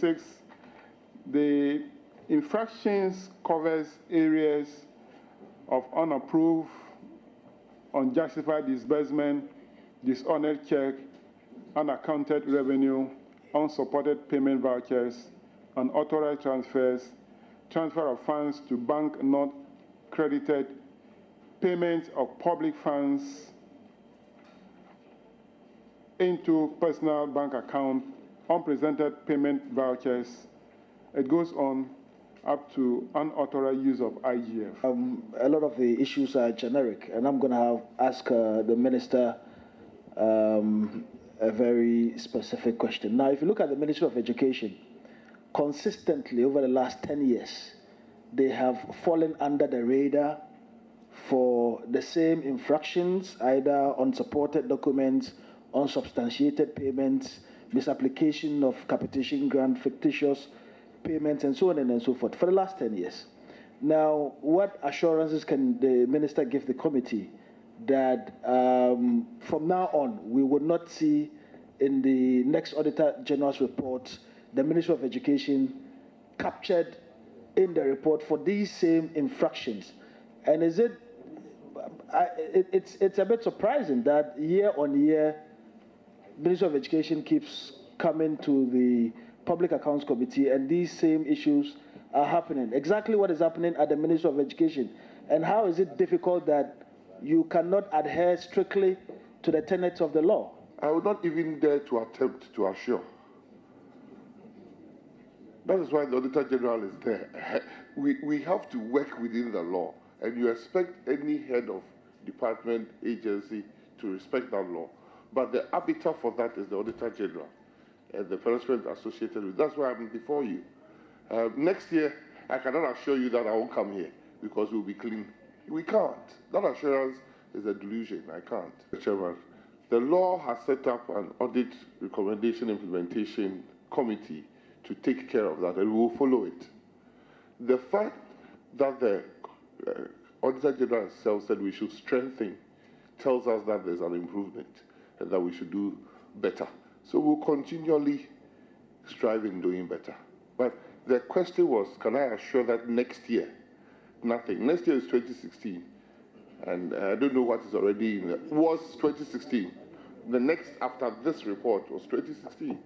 26, the infractions covers areas of unapproved, unjustified disbursement, dishonored check, unaccounted revenue, unsupported payment vouchers, unauthorized transfers, transfer of funds to bank not credited, payment of public funds into personal bank account, unpresented payment vouchers. It goes on up to unauthorized use of IGF. A lot of the issues are generic, and I'm going to ask the minister a very specific question. Now, if you look at the Ministry of Education, consistently over the last 10 years, they have fallen under the radar for the same infractions, either unsupported documents, unsubstantiated payments, misapplication of capitation grant, fictitious payments, and so on and so forth, for the last 10 years. Now, what assurances can the minister give the committee that from now on, we would not see in the next Auditor General's report the Ministry of Education captured in the report for these same infractions? And is it, it's a bit surprising that year on year, Ministry of Education keeps coming to the Public Accounts Committee and these same issues are happening. Exactly what is happening at the Ministry of Education, and how is it difficult that you cannot adhere strictly to the tenets of the law? I would not even dare to attempt to assure. That is why the Auditor General is there. We have to work within the law, and you expect any head of department, agency to respect that law. But the arbiter for that is the Auditor General and the punishment associated with. That's why I'm before you. Next year, I cannot assure you that I won't come here because we'll be clean. We can't. That assurance is a delusion. I can't. Chairman, the law has set up an audit recommendation implementation committee to take care of that, and we will follow it. The fact that the Auditor General himself said we should strengthen tells us that there's an improvement and that we should do better. So we'll continually strive in doing better. But the question was, can I assure that next year, nothing? Next year is 2016, and I don't know what is already in it. Was 2016. The next after this report was 2016.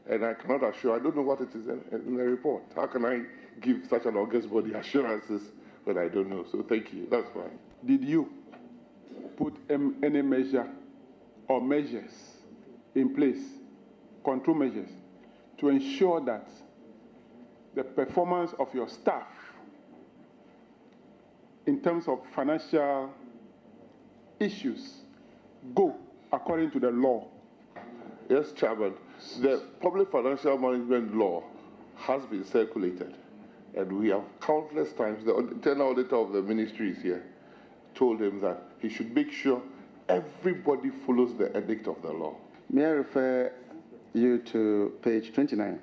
And I cannot assure, I don't know what it is in the report. How can I give such an august body assurances when I don't know? So thank you, that's fine. Did you put any measure or measures in place, control measures, to ensure that the performance of your staff in terms of financial issues go according to the law? Yes, Chairman. The Public Financial Management Law has been circulated, and we have countless times, the internal auditor of the ministry is here, told him that he should make sure everybody follows the edict of the law. May I refer you to page 29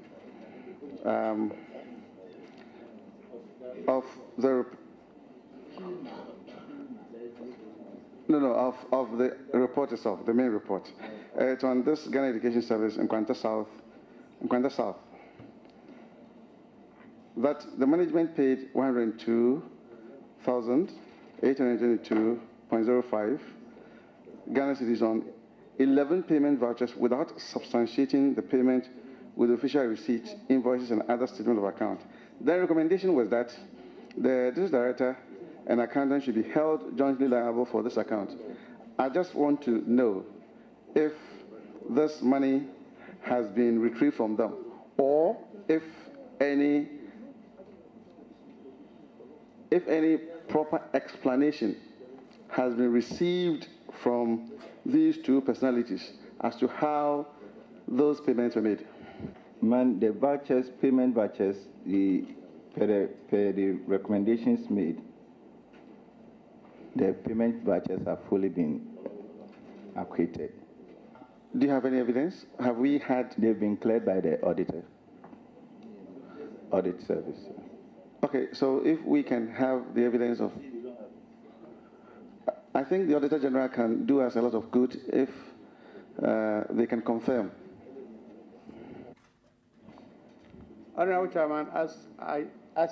of the of the report itself, the main report. It's on this Ghana Education Service in Kwanta South, that the management paid 102,822.05 Ghana cedis on 11 payment vouchers without substantiating the payment with official receipts, invoices, and other statement of account. The recommendation was that the district director and accountant should be held jointly liable for this account. I just want to know if this money has been retrieved from them, or if any proper explanation has been received from these two personalities as to how those payments were made. Man, the vouchers, payment vouchers, per the recommendations made, the payment vouchers have fully been acquitted. Do you have any evidence? Have we had? They've been cleared by the auditor, audit service. Okay, so if we can have the evidence of, I think the Auditor General can do us a lot of good if they can confirm. Honorable Chairman, as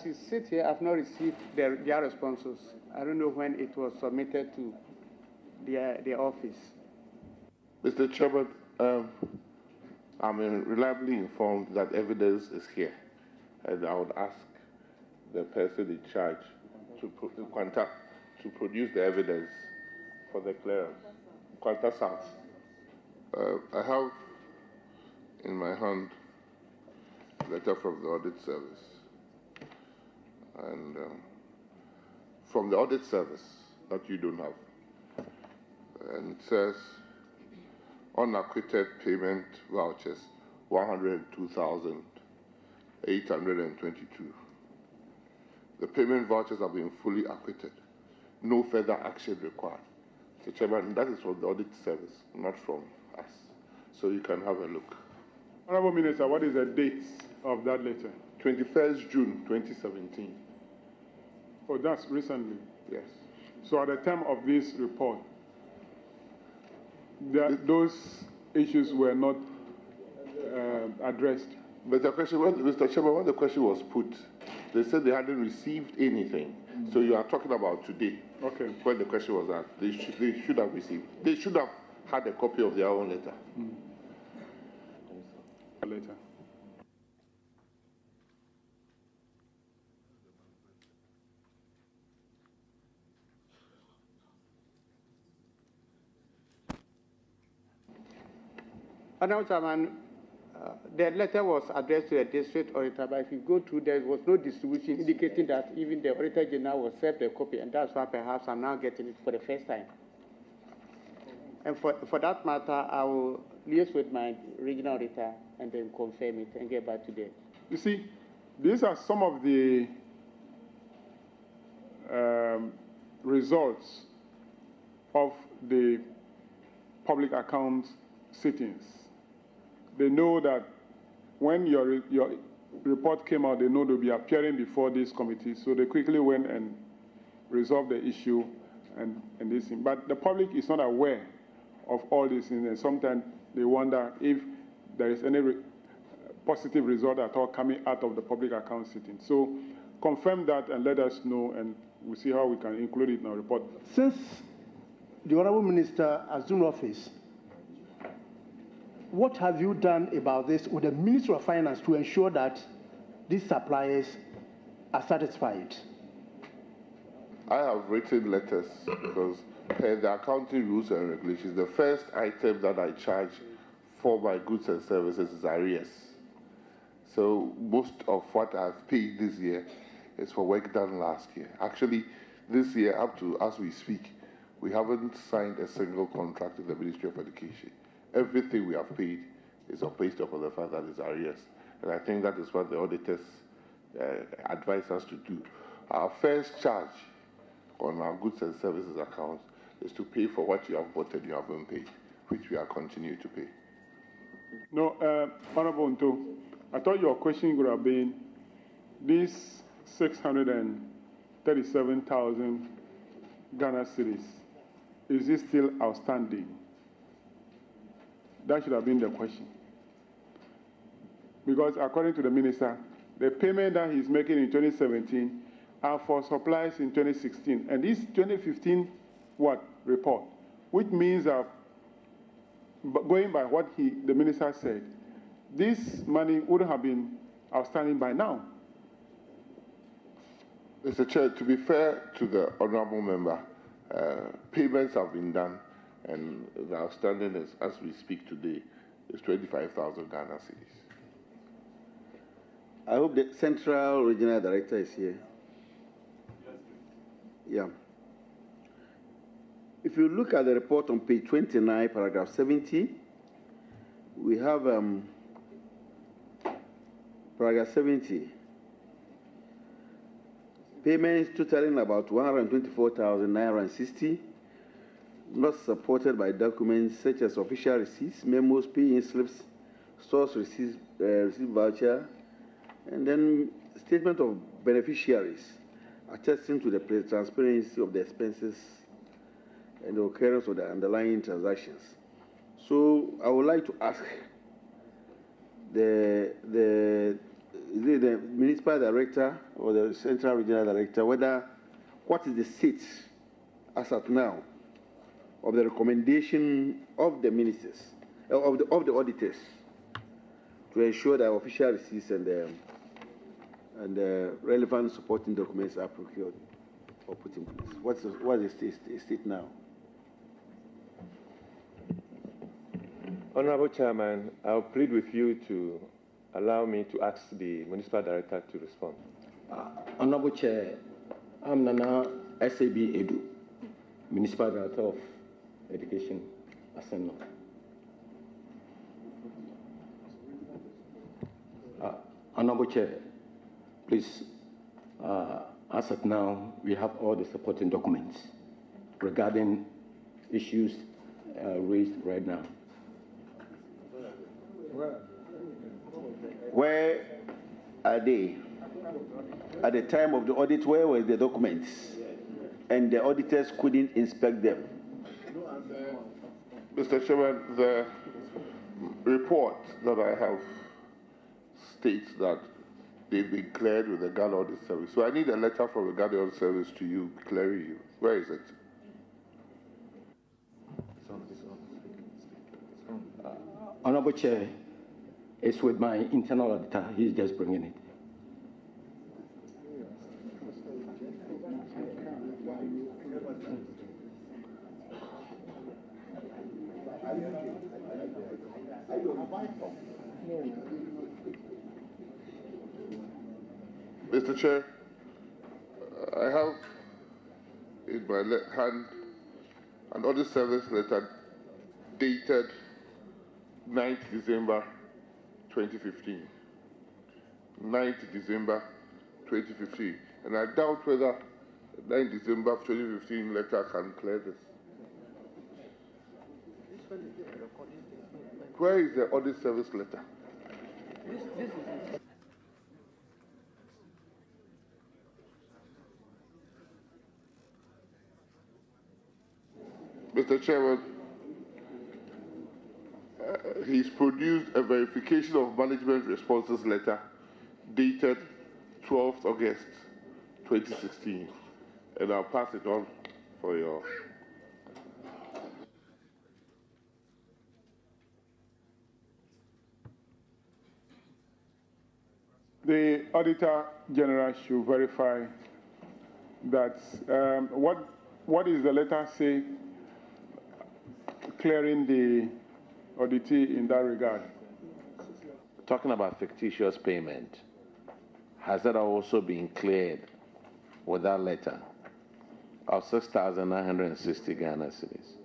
you sit here, I've not received their responses. I don't know when it was submitted to their office. Mr. Chairman, I'm reliably informed that evidence is here, and I would ask the person in charge to produce the evidence for the clearance. Contact South. I have in my hand a letter from the Audit Service, and from the Audit Service that you don't have, and it says unacquitted payment vouchers 102,822. The payment vouchers have been fully acquitted. No further action required. Mr. Chairman, that is from the Audit Service, not from us. So you can have a look. Honorable Minister, what is the date of that letter? 21st June 2017. Oh, that's recently. Yes. So at the time of this report, those issues were not addressed. But the question, Mr. Chairman, when the question was put, they said they hadn't received anything. So you are talking about today. Okay. When the question was asked, they should have received. They should have had a copy of their own letter. Later. Honorable Chairman, the letter was addressed to the district auditor, but if you go through, there was no distribution indicating that even the Auditor General was served a copy, and that's why perhaps I'm now getting it for the first time. And for that matter, I will liaise with my regional auditor and then confirm it and get back to them. You see, these are some of the results of the public accounts sittings. They know that when your report came out, they know they'll be appearing before this committee, so they quickly went and resolved the issue and this thing. But the public is not aware of all these things, and sometimes they wonder if there is any positive result at all coming out of the public account sitting. So confirm that and let us know, and we'll see how we can include it in our report. Since the Honourable Minister assumed office, what have you done about this with the Ministry of Finance to ensure that these suppliers are satisfied? I have written letters because the accounting rules and regulations, the first item that I charge for my goods and services is arrears. So most of what I've paid this year is for work done last year. Actually, this year, up to as we speak, we haven't signed a single contract with the Ministry of Education. Everything we have paid is based upon the fact that it's arrears. And I think that is what the auditors advise us to do. Our first charge on our goods and services accounts is to pay for what you have bought and you haven't paid, which we are continuing to pay. No, Honorable Nto, I thought your question would have been these 637,000 Ghana cedis, is it still outstanding? That should have been the question. Because according to the minister, the payment that he's making in 2017 are for supplies in 2016. And this 2015 report, which means that going by what the minister said, this money would have been outstanding by now. Mr. Chair, to be fair to the honourable member, payments have been done, and the outstanding is, as we speak today, is 25,000 Ghana cedis. I hope the Central Regional Director is here. Yeah. If you look at the report on page 29, paragraph 70, we have paragraph 70. Payments totaling about 124,960, not supported by documents such as official receipts, memos, pay-in slips, source receipt voucher, and then statement of beneficiaries attesting to the transparency of the expenses and the occurrence of the underlying transactions. So I would like to ask the is it the municipal director or the central regional director, what is the state as at now of the recommendation of the ministers, of the auditors, to ensure that official receipts and relevant supporting documents are procured or put in place? What is the state now? Honorable Chairman, I'll plead with you to allow me to ask the municipal director to respond. Honorable Chair, I'm Nana SAB Edu, Municipal Director of Education, Aseno. Honorable Chair, please, as of now, we have all the supporting documents regarding issues raised right now. Where are they? At the time of the audit, where were the documents? And the auditors couldn't inspect them. Mr. Chairman, the report that I have states that they've been cleared with the Ghana Audit Service. So I need a letter from the Ghana Audit Service to you, clearing you. Where is it? Honorable Chair, it's with my internal auditor. He's just bringing it. Mr. Chair, I have in my hand an audit service letter dated 9th December 2015. 9th December 2015. And I doubt whether the 9th December 2015 letter can clear this. Where is the audit service letter? Mr. Chairman, he's produced a verification of management responses letter dated 12th August 2016, and I'll pass it on for your... The Auditor General should verify that what is the letter say clearing the auditee in that regard? Talking about fictitious payment, has that also been cleared with that letter of 6,960 Ghana cedis?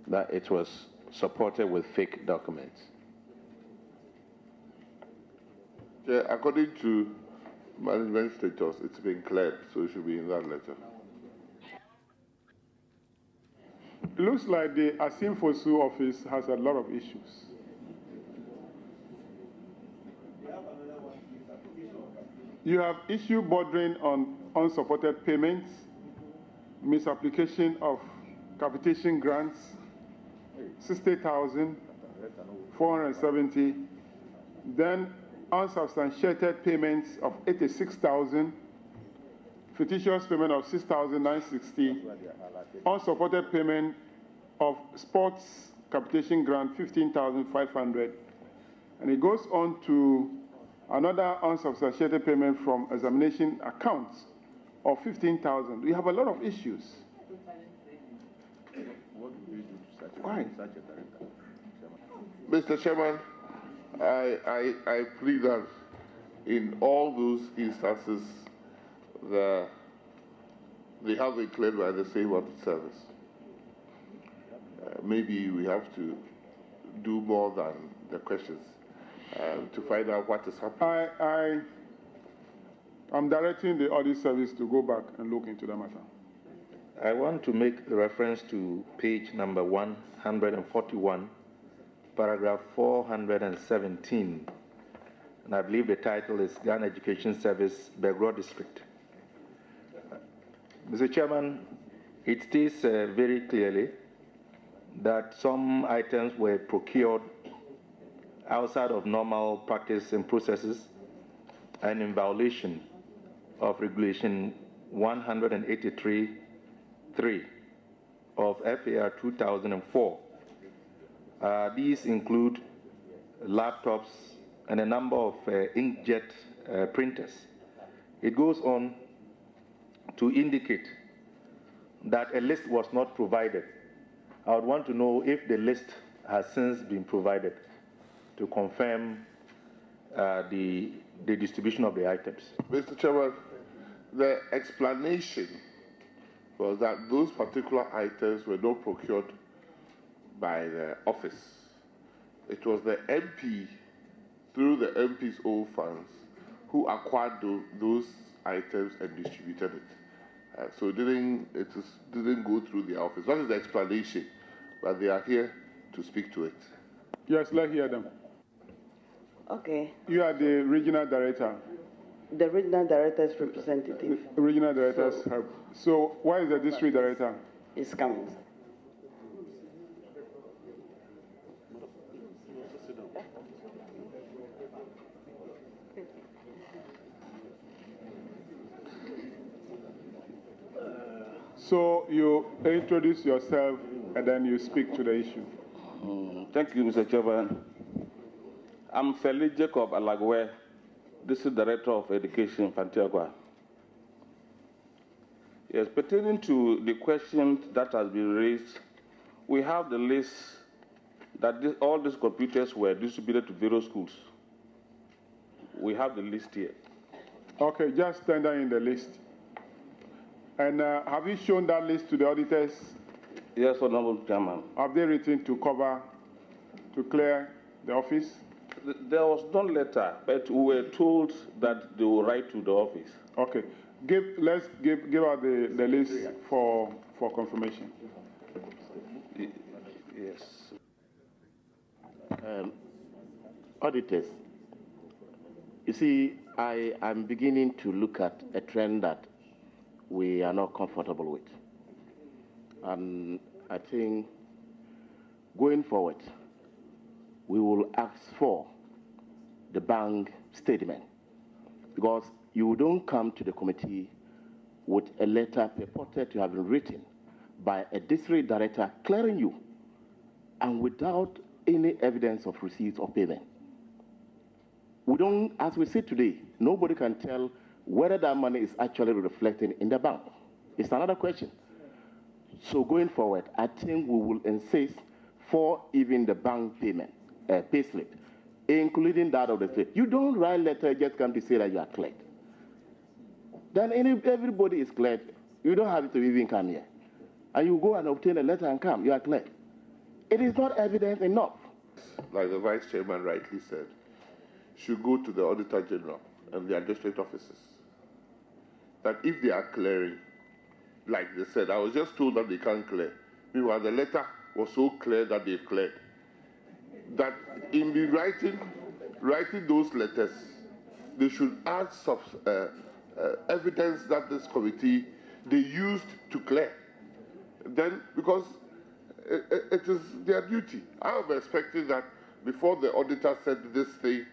That it was supported with fake documents? Yeah, according to management status, it's been cleared, so it should be in that letter. It looks like the Asimfosu office has a lot of issues. You have issue bordering on unsupported payments, misapplication of capitation grants, 60,470, then unsubstantiated payments of 86,000, fictitious payment of 6,960, unsupported payment of sports capitation grant 15,500, and it goes on to another unsubstantiated payment from examination accounts of 15,000. We have a lot of issues. Why? Mr. Chairman, I plead that in all those instances, they have been cleared by the same audit service. Maybe we have to do more than the questions to find out what is happening. I'm directing the audit service to go back and look into the matter. I want to make reference to page number 141, paragraph 417, and I believe the title is Ghana Education Service, Begro District. Mr. Chairman, it states very clearly that some items were procured outside of normal practice and processes and in violation of Regulation 183.3 of FAR 2004. These include laptops and a number of inkjet printers. It goes on to indicate that a list was not provided. I would want to know if the list has since been provided to confirm the distribution of the items. Mr. Chairman, the explanation was that those particular items were not procured by the office. It was the MP, through the MP's own funds, who acquired those items and distributed it. So it didn't go through the office. That is the explanation, but they are here to speak to it. Yes, let's hear them. Okay. You are the regional director. The regional director's representative. Regional directors have. So why is the district director? Is coming. So you introduce yourself and then you speak to the issue. Thank you, Mr. Chairman. I'm Feli Jacob Alagwe, District Director of Education, Fantiagua. Yes, pertaining to the question that has been raised, we have the list that all these computers were distributed to various schools. We have the list here. Okay, just tender in the list. And have you shown that list to the auditors? Yes, Honorable Chairman. Have they written to clear the office? There was no letter, but we were told that they will write to the office. Okay. Let's give out the list for confirmation. Yes. Auditors, you see, I am beginning to look at a trend that we are not comfortable with. And I think going forward, we will ask for the bank statement, because you don't come to the committee with a letter purported to have been written by a district director clearing you and without any evidence of receipt or payment. We don't, as we see today, nobody can tell whether that money is actually reflected in the bank. It's another question. So going forward, I think we will insist for even the bank payment, pay slip, including that of the state. You don't write letter, just come to say that you are cleared. Then everybody is cleared. You don't have to even come here. And you go and obtain a letter and come, you are cleared. It is not evidence enough. Like the Vice Chairman rightly said, should go to the Auditor General and the district offices. That if they are clearing, like they said, I was just told that they can't clear. Meanwhile, the letter was so clear that they've cleared. That in the writing those letters, they should add some evidence that this committee, they used to clear. Then, because it is their duty. I am expecting that before the auditor said this thing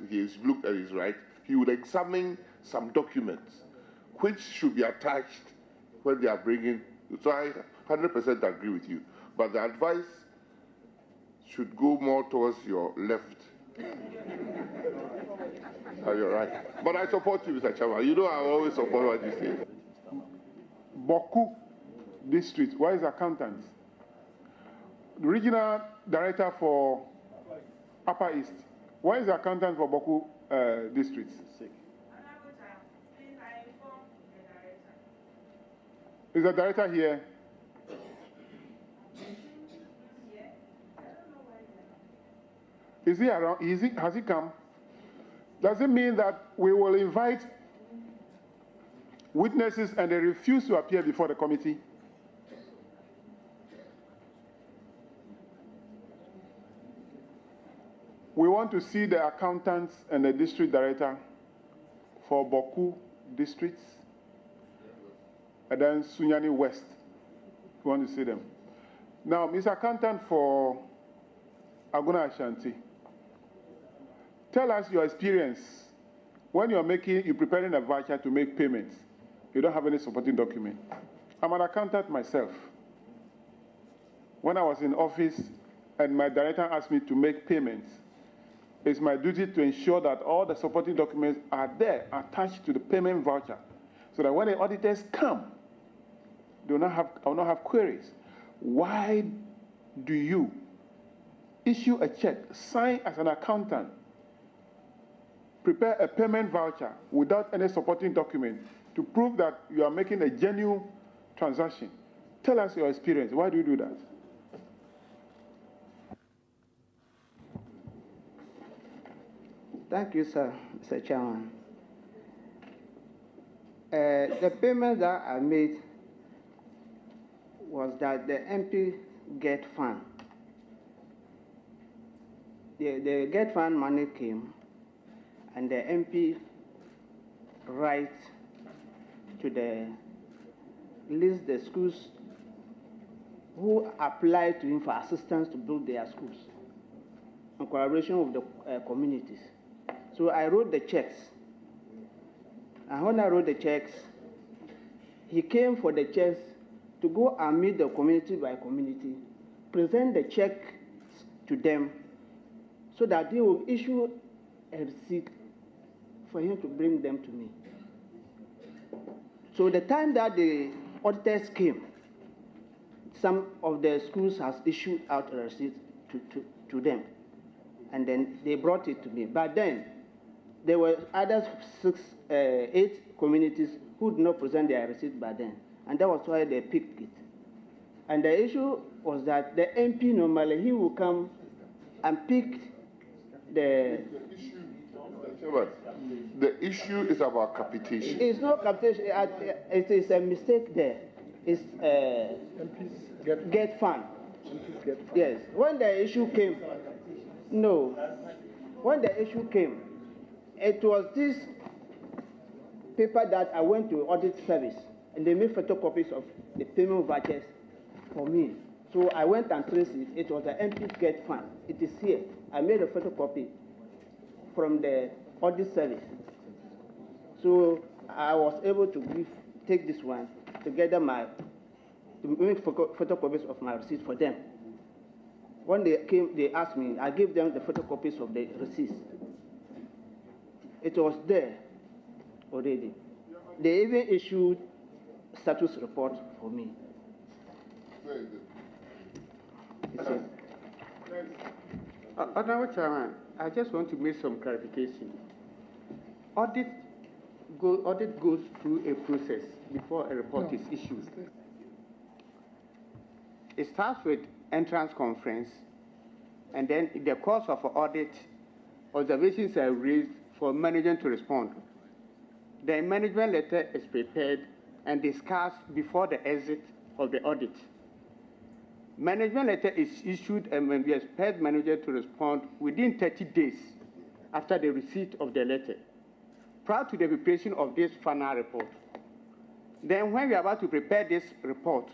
he's looked at his right, he would examine some documents which should be attached when they are bringing. So I 100% agree with you. But the advice should go more towards your left. You're right. But I support you, Mr. Chairman. You know I always support what you say. Boku District, where is the accountant? The regional director for Upper East, where is the accountant for Boku District? Is the director here? Is he around? Has he come? Does it mean that we will invite witnesses and they refuse to appear before the committee? We want to see the accountants and the district director for Boku districts, and then Sunyani West. We want to see them. Now, Mr. Accountant for Aguna Ashanti, tell us your experience when you're preparing a voucher to make payments, you don't have any supporting document. I'm an accountant myself. When I was in office and my director asked me to make payments, it's my duty to ensure that all the supporting documents are there, attached to the payment voucher, so that when the auditors come, I will not have queries. Why do you issue a check, sign as an accountant, prepare a payment voucher without any supporting document to prove that you are making a genuine transaction? Tell us your experience. Why do you do that? Thank you, sir, Mr. Chairman. The payment that I made was that the MP GET fund. The GET fund money came, and the MP write to list the schools who applied to him for assistance to build their schools in collaboration with the communities. So I wrote the checks. And when I wrote the checks, he came for the checks to go and meet the community by community, present the checks to them so that they will issue a receipt for him to bring them to me. So the time that the auditors came, some of the schools has issued out a receipt to them, and then they brought it to me. But then there were other 8 communities who did not present their receipt by then, and that was why they picked it. And the issue was that the MP normally, he will come and pick the issue is about capitation. It's not capitation. It is a mistake there. It's GET fund. Yes. When the issue came, when the issue came, it was this paper that I went to audit service, and they made photocopies of the payment vouchers for me. So I went and traced it. It was the MP GET fund. It is here. I made a photocopy from the audit service. So I was able to take this one together to make photocopies of my receipt for them. When they came, they asked me, I gave them the photocopies of the receipts. It was there already. They even issued status report for me. Honorable Chairman, I just want to make some clarification. Audit goes through a process before a report is issued. It starts with entrance conference, and then in the course of an audit, observations are raised for management to respond. The management letter is prepared and discussed before the exit of the audit. Management letter is issued, and we expect manager to respond within 30 days after the receipt of the letter, prior to the preparation of this final report. Then when we are about to prepare this report,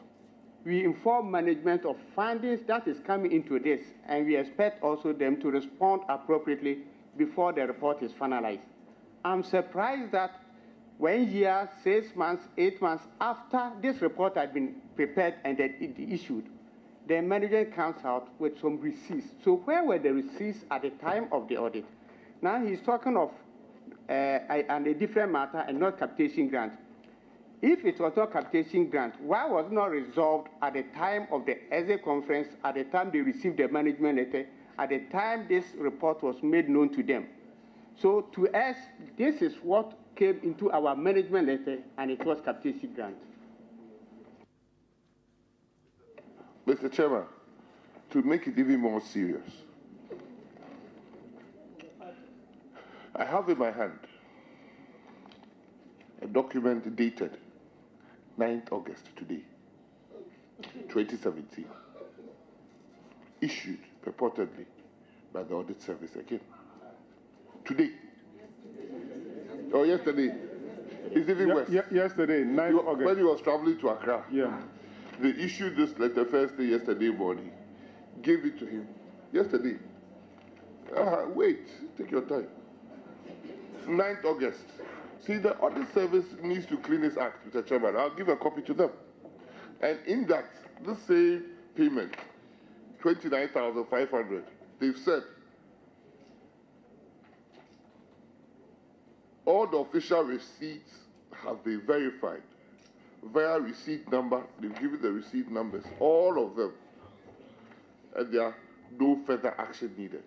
we inform management of findings that is coming into this, and we expect also them to respond appropriately before the report is finalized. I'm surprised that 1 year, 6 months, 8 months after this report had been prepared and then issued, the manager comes out with some receipts. So where were the receipts at the time of the audit? Now he's talking of a different matter and not capitation grant. If it was not capitation grant, why was it not resolved at the time of the exit conference, at the time they received the management letter, at the time this report was made known to them? So to us, this is what came into our management letter, and it was capitation grant. Mr. Chairman, to make it even more serious, I have in my hand a document dated 9th August today, 2017, issued purportedly by the audit service again. Today. Or yesterday. It's even worse. Yesterday, 9th August. When he was traveling to Accra. Yeah. They issued this letter first thing yesterday morning, gave it to him yesterday. Wait, take your time. 9th August. See, the audit service needs to clean this act, Mr. Chairman. I'll give a copy to them. And in that, the same payment, 29,500, they've said all the official receipts have been verified via receipt number. They've given the receipt numbers, all of them, and there are no further action needed.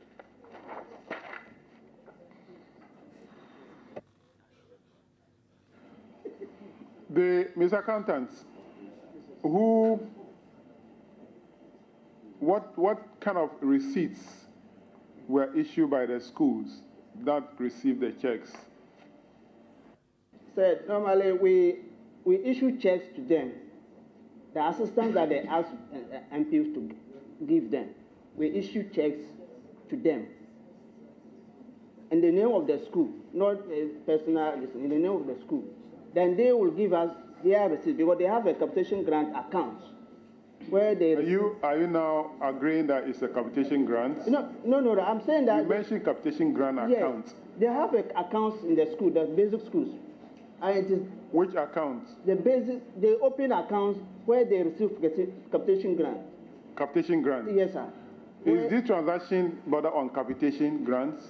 Mr. Accountant, what kind of receipts were issued by the schools that received the checks? Sir, normally we issue checks to them. The assistance that they ask MPs to give them, we issue checks to them. In the name of the school, not personal, in the name of the school. Then they will give us their receipts because they have a capitation grant account where they. Are you now agreeing that it's a capitation grant? No. I'm saying that. You mentioned capitation grant account. Yes, they have accounts in the school, the basic schools. And it is which accounts? They open accounts where they receive capitation grant. Capitation grant? Yes, sir. Is this transaction border on capitation grants?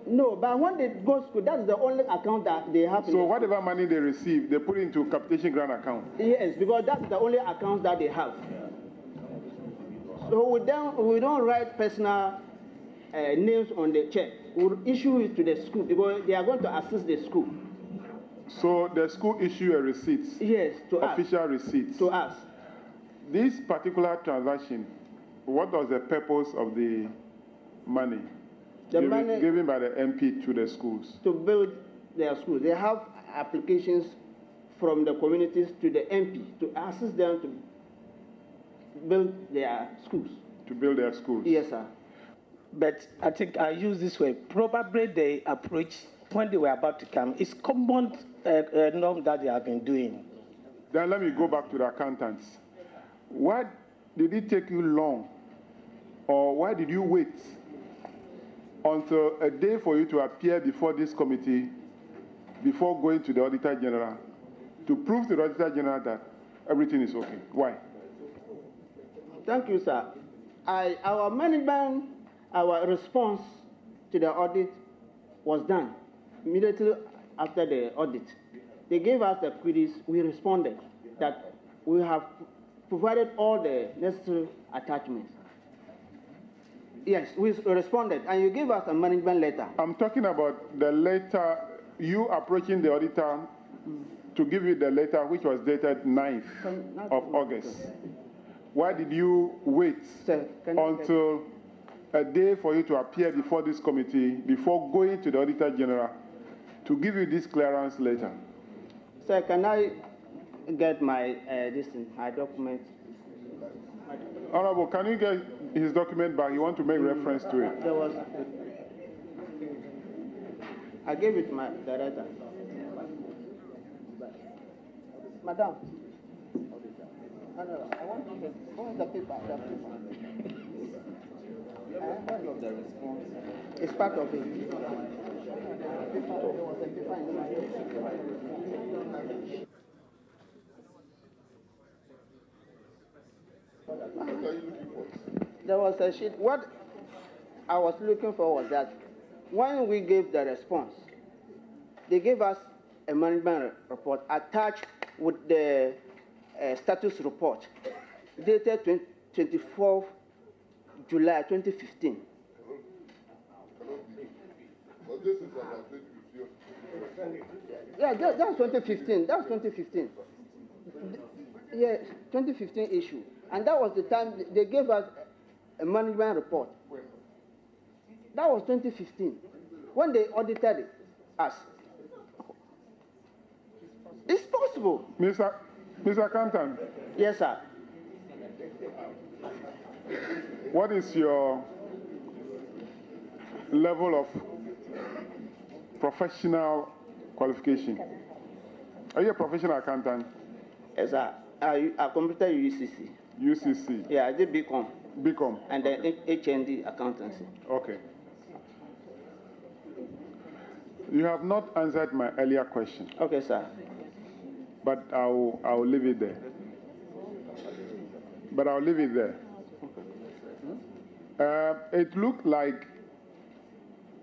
No, but when they go to school, that's the only account that they have. So whatever money they receive, they put into capitation grant account? Yes, because that's the only account that they have. So we don't write personal names on the check. We'll issue it to the school because they are going to assist the school. So the school issue a receipt? Yes, to us. Official receipts? To us. This particular transaction, what was the purpose of the money? Given by the MP to the schools? To build their schools. They have applications from the communities to the MP to assist them to build their schools. To build their schools? Yes, sir. But I think I use this way. Probably the approach when they were about to come is common norm that they have been doing. Then let me go back to the accountants. Why did it take you long, or why did you wait until a day for you to appear before this committee, before going to the Auditor General, to prove to the Auditor General that everything is okay? Why? Thank you, sir. Our management, our response to the audit was done immediately after the audit. They gave us the queries, we responded that we have provided all the necessary attachments. Yes, we responded, and you gave us a management letter. I'm talking about the letter, you approaching the auditor to give you the letter which was dated 9th of August. Why did you wait until a day for you to appear before this committee, before going to the Auditor General, to give you this clearance letter? Sir, can I get my document? Honorable, can you get his document back? You want to make reference to it? There was. I gave it to my director. Madam. I want to get. Where's the paper? Part of the response. It's part of it. There was a sheet. What I was looking for was that when we gave the response, they gave us a management report attached with the status report dated 24th July 2015. But this is about 2015. Yeah, that's 2015. That's 2015. Yeah, 2015 issue. And that was the time they gave us a management report. That was 2015, when they audited us. It's possible. Mr. Accountant. Yes, sir. What is your level of professional qualification? Are you a professional accountant? Yes, sir. I completed UCC. UCC? Yeah, I did BCom. BCom? And then HND accountancy. Okay. You have not answered my earlier question. Okay, sir. But I'll leave it there. But I'll leave it there. It looked like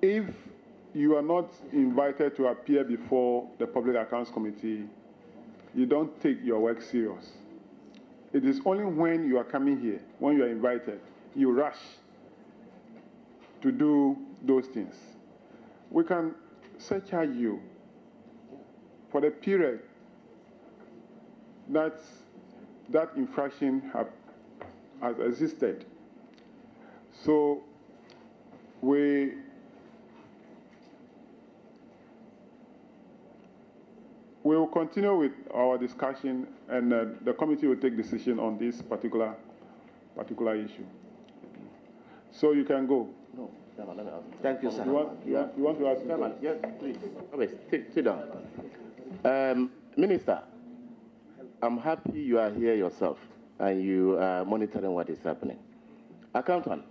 if you are not invited to appear before the Public Accounts Committee, you don't take your work serious. It is only when you are coming here, when you are invited, you rush to do those things. We can surcharge you for the period that infraction has existed. So we will continue with our discussion, and the committee will take decision on this particular issue. So you can go. No, Chairman, let me ask. Thank you, sir. You want to ask? Chairman, yes, please. Okay, sit down. Minister, I'm happy you are here yourself and you are monitoring what is happening. Accountant,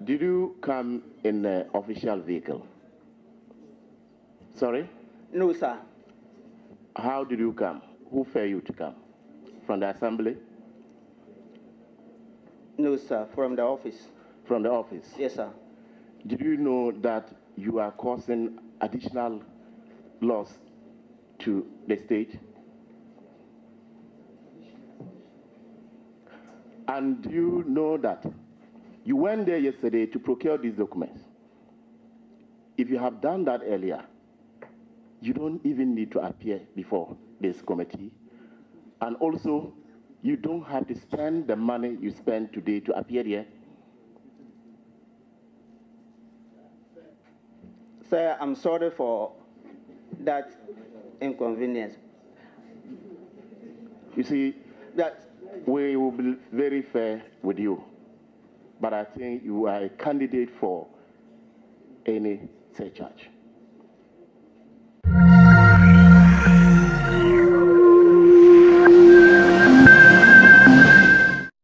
did you come in an official vehicle? Sorry? No, sir. How did you come? Who fed you to come? From the assembly? No, sir. From the office. From the office? Yes, sir. Did you know that you are causing additional loss to the state? And do you know that you went there yesterday to procure these documents? If you have done that earlier, you don't even need to appear before this committee. And also, you don't have to spend the money you spent today to appear here. Sir, I'm sorry for that inconvenience. You see, that we will be very fair with you, but I think you are a candidate for any surcharge.